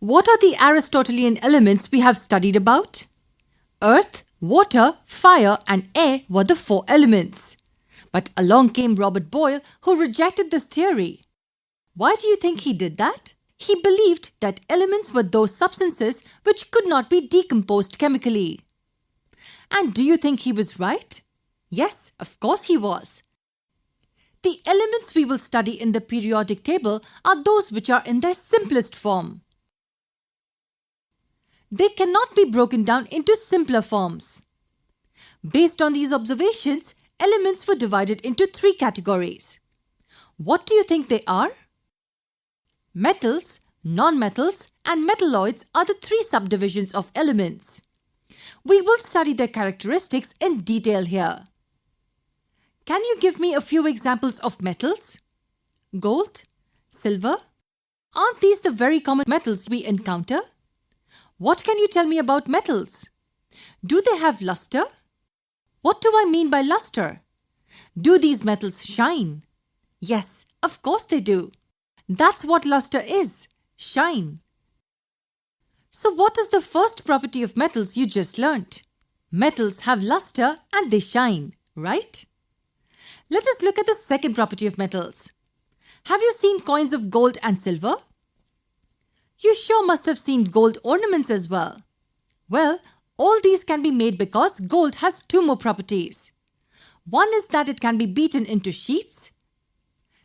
What are the Aristotelian elements we have studied about? Earth, water, fire and air were the four elements. But along came Robert Boyle, who rejected this theory. Why do you think he did that? He believed that elements were those substances which could not be decomposed chemically. And do you think he was right? Yes, of course he was. The elements we will study in the periodic table are those which are in their simplest form. They cannot be broken down into simpler forms. Based on these observations, elements were divided into three categories. What do you think they are? Metals, non-metals and metalloids are the three subdivisions of elements. We will study their characteristics in detail here. Can you give me a few examples of metals? Gold? Silver? Aren't these the very common metals we encounter? What can you tell me about metals? Do they have luster? What do I mean by luster? Do these metals shine? Yes, of course they do. That's what luster is, shine. So what is the first property of metals you just learnt? Metals have luster and they shine, right? Let us look at the second property of metals. Have you seen coins of gold and silver? You sure must have seen gold ornaments as well. Well, all these can be made because gold has two more properties. One is that it can be beaten into sheets.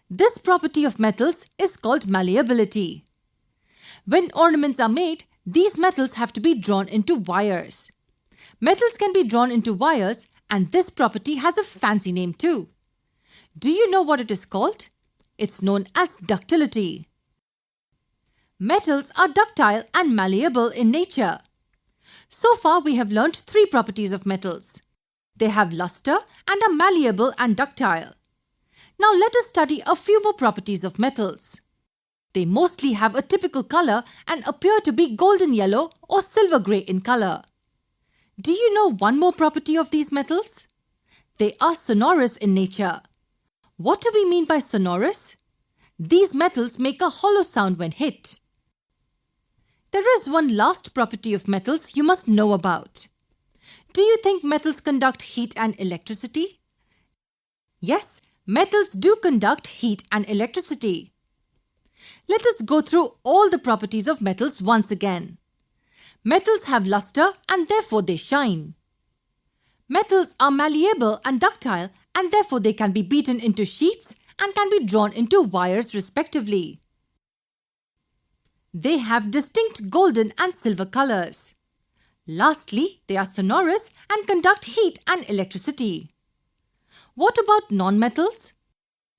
This property of metals is called malleability. When ornaments are made, these metals have to be drawn into wires. Metals can be drawn into wires and this property has a fancy name too. Do you know what it is called? It's known as ductility. Metals are ductile and malleable in nature. So far we have learnt three properties of metals. They have luster and are malleable and ductile. Now let us study a few more properties of metals. They mostly have a typical color and appear to be golden yellow or silver grey in color. Do you know one more property of these metals? They are sonorous in nature. What do we mean by sonorous? These metals make a hollow sound when hit. There is one last property of metals you must know about. Do you think metals conduct heat and electricity? Yes, metals do conduct heat and electricity. Let us go through all the properties of metals once again. Metals have luster and therefore they shine. Metals are malleable and ductile and therefore they can be beaten into sheets and can be drawn into wires respectively. They have distinct golden and silver colors. Lastly, they are sonorous and conduct heat and electricity. What about non-metals?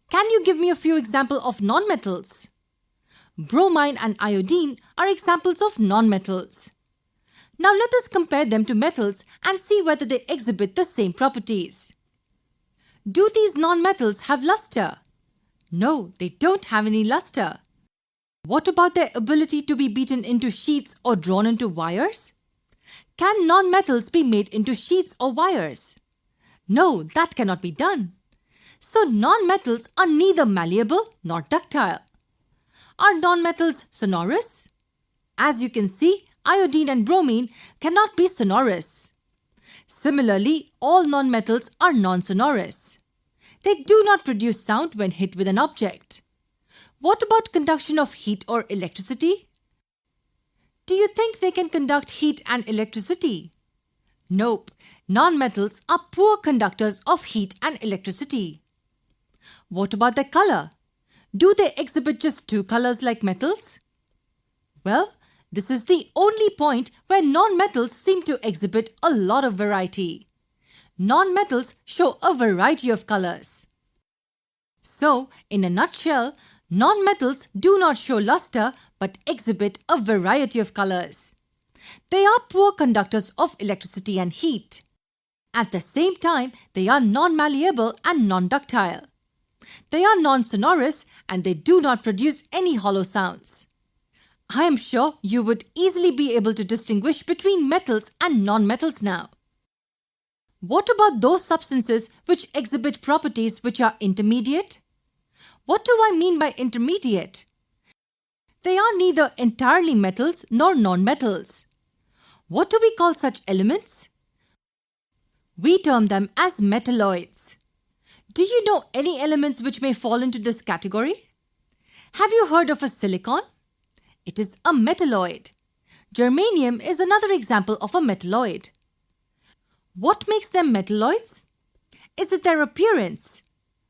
Can you give me a few examples of non-metals? Bromine and iodine are examples of non-metals. Now let us compare them to metals and see whether they exhibit the same properties. Do these non-metals have luster? No, they don't have any luster. What about their ability to be beaten into sheets or drawn into wires? Can non-metals be made into sheets or wires? No, that cannot be done. So non-metals are neither malleable nor ductile. Are non-metals sonorous? As you can see, iodine and bromine cannot be sonorous. Similarly, all non-metals are non-sonorous. They do not produce sound when hit with an object. What about conduction of heat or electricity? Do you think they can conduct heat and electricity? Nope, non-metals are poor conductors of heat and electricity. What about their color? Do they exhibit just two colors like metals? Well, this is the only point where non-metals seem to exhibit a lot of variety. Non-metals show a variety of colors. So, in a nutshell, non-metals do not show luster but exhibit a variety of colors. They are poor conductors of electricity and heat. At the same time, they are non-malleable and non-ductile. They are non-sonorous and they do not produce any hollow sounds. I am sure you would easily be able to distinguish between metals and non-metals now. What about those substances which exhibit properties which are intermediate? What do I mean by intermediate? They are neither entirely metals nor non-metals. What do we call such elements? We term them as metalloids. Do you know any elements which may fall into this category? Have you heard of a silicon? It is a metalloid. Germanium is another example of a metalloid. What makes them metalloids? Is it their appearance?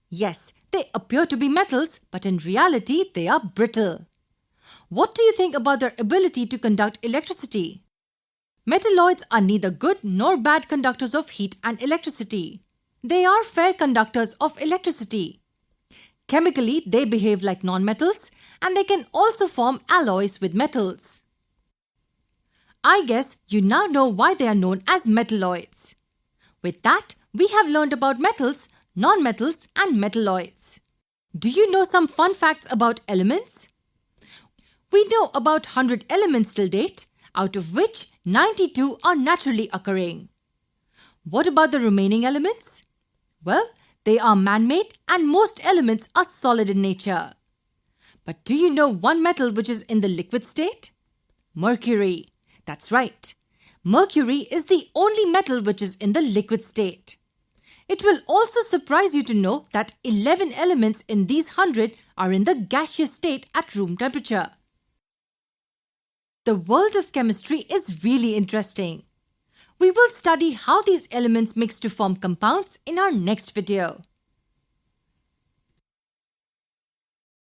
Yes, they appear to be metals, but in reality they are brittle. What do you think about their ability to conduct electricity? Metalloids are neither good nor bad conductors of heat and electricity. They are fair conductors of electricity. Chemically, they behave like nonmetals, and they can also form alloys with metals. I guess you now know why they are known as metalloids. With that, we have learned about metals, nonmetals, and metalloids. Do you know some fun facts about elements? We know about 100 elements till date, out of which 92 are naturally occurring. What about the remaining elements? Well, they are man-made and most elements are solid in nature. But do you know one metal which is in the liquid state? Mercury. That's right. Mercury is the only metal which is in the liquid state. It will also surprise you to know that 11 elements in these 100 are in the gaseous state at room temperature. The world of chemistry is really interesting. We will study how these elements mix to form compounds in our next video.